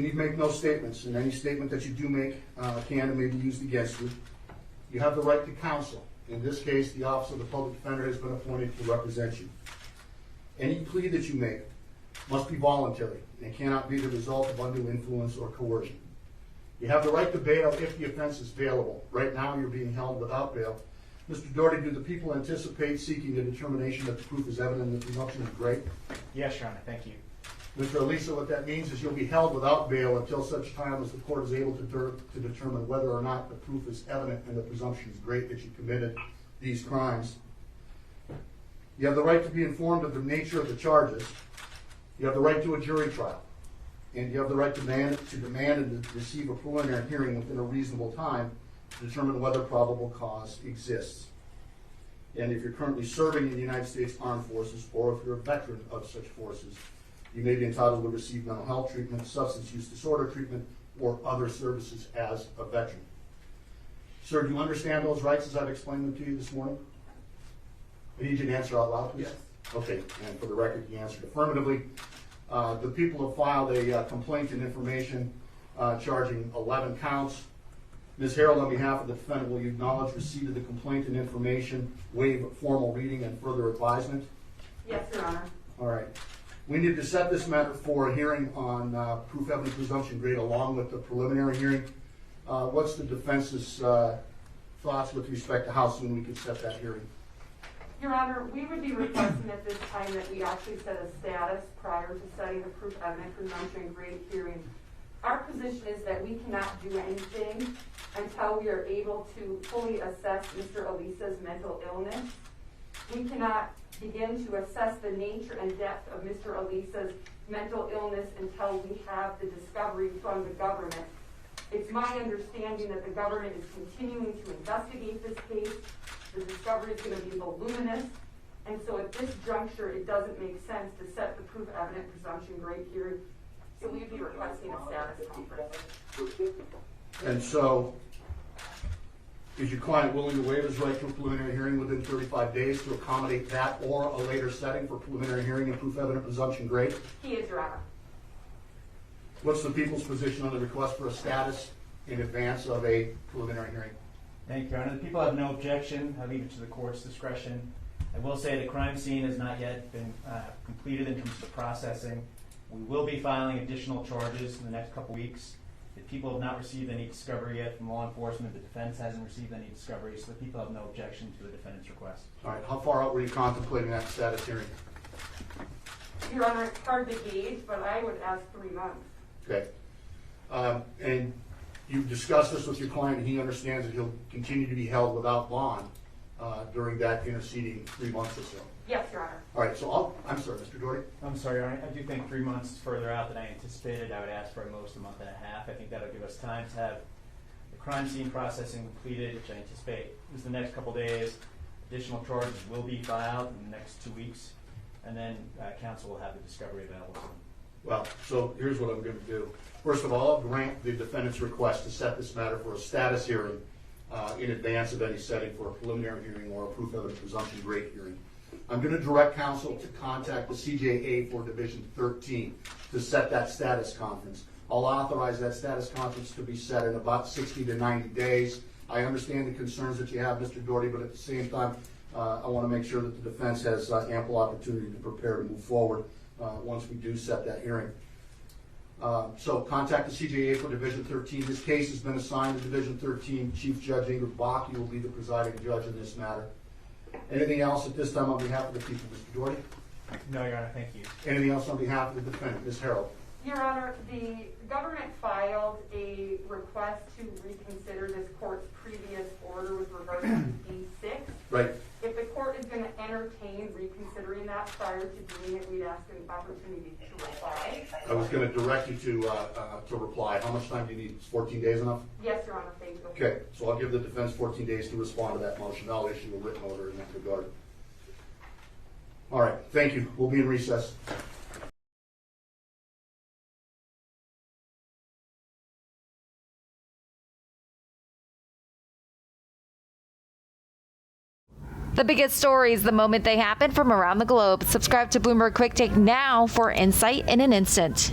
You need to make no statements, and any statement that you do make can and may be used against you. You have the right to counsel. In this case, the Office of the Public Defender has been appointed to represent you. Any plea that you make must be voluntary and cannot be the result of undue influence or coercion. You have the right to bail if the offense is bailable. Right now, you're being held without bail. Mr. Doherty, do the people anticipate seeking a determination that the proof is evident and the presumption is great? Yes, Your Honor, thank you. Mr. Alissa, what that means is you'll be held without bail until such time as the court is able to determine whether or not the proof is evident and the presumption is great that you committed these crimes. You have the right to be informed of the nature of the charges. You have the right to a jury trial. And you have the right to demand and to receive a preliminary hearing within a reasonable time to determine whether probable cause exists. And if you're currently serving in the United States Armed Forces, or if you're a veteran of such forces, you may be entitled to receive mental health treatment, substance use disorder treatment, or other services as a veteran. Sir, do you understand those rights as I've explained them to you this morning? I need you to answer out loud, please. Yes. Okay, and for the record, you answered affirmatively. The people have filed a complaint and information charging 11 counts. Ms. Herold, on behalf of the defendant, will you acknowledge receipt of the complaint and information, waive formal reading and further advisement? Yes, Your Honor. All right. We need to set this matter for a hearing on proof evidence presumption grade along with the preliminary hearing. What's the defense's thoughts with respect to how soon we could set that hearing? Your Honor, we would be requesting at this time that we actually set a status prior to setting the proof evidence presumption grade hearing. Our position is that we cannot do anything until we are able to fully assess Mr. Alissa's mental illness. We cannot begin to assess the nature and depth of Mr. Alissa's mental illness until we have the discovery from the government. It's my understanding that the government is continuing to investigate this case. The discovery is going to be voluminous, and so at this juncture, it doesn't make sense to set the proof evident presumption grade hearing. So we'd be requesting a status conference. And so, is your client willing to waive his right to a preliminary hearing within 35 days to accommodate that or a later setting for preliminary hearing and proof evident presumption grade? He is, Your Honor. What's the people's position on the request for a status in advance of a preliminary hearing? Thank you, Your Honor. The people have no objection. I leave it to the court's discretion. I will say the crime scene has not yet been completed in terms of the processing. We will be filing additional charges in the next couple weeks. The people have not received any discovery yet from law enforcement. The defense hasn't received any discovery, so the people have no objection to the defendant's request. All right, how far out were you contemplating that status hearing? Your Honor, it's hard to gauge, but I would ask 3 months. Okay. And you've discussed this with your client, and he understands that he'll continue to be held without bond during that interceding 3 months or so. Yes, Your Honor. All right, so I'm sorry, Mr. Doherty. I'm sorry, Your Honor. I do think 3 months is further out than I anticipated. I would ask for at most a month and a half. I think that'll give us time to have the crime scene processing completed, which I anticipate is the next couple days. Additional charges will be filed in the next 2 weeks, and then counsel will have the discovery available to them. Well, so here's what I'm going to do. First of all, I'll grant the defendant's request to set this matter for a status hearing in advance of any setting for a preliminary hearing or a proof evidence presumption grade hearing. I'm going to direct counsel to contact the CJA for Division 13 to set that status conference. I'll authorize that status conference to be set in about 60 to 90 days. I understand the concerns that you have, Mr. Doherty, but at the same time, I want to make sure that the defense has ample opportunity to prepare to move forward once we do set that hearing. So contact the CJA for Division 13. This case has been assigned to Division 13. Chief Judge Ingrid Bach, you will be the presiding judge in this matter. Anything else at this time on behalf of the people, Mr. Doherty? No, Your Honor, thank you. Anything else on behalf of the defendant, Ms. Herold? Your Honor, the government filed a request to reconsider this court's previous order with regard to D6. Right. If the court is going to entertain reconsidering that prior to doing it, we'd ask an opportunity to reply. I was going to direct you to reply. How much time do you need? Is 14 days enough? Yes, Your Honor, thank you. Okay, so I'll give the defense 14 days to respond to that motion. I'll issue a written order in that regard. All right, thank you. We'll be in recess. The biggest stories the moment they happen from around the globe. Subscribe to Bloomberg Quicktake now for insight in an instant.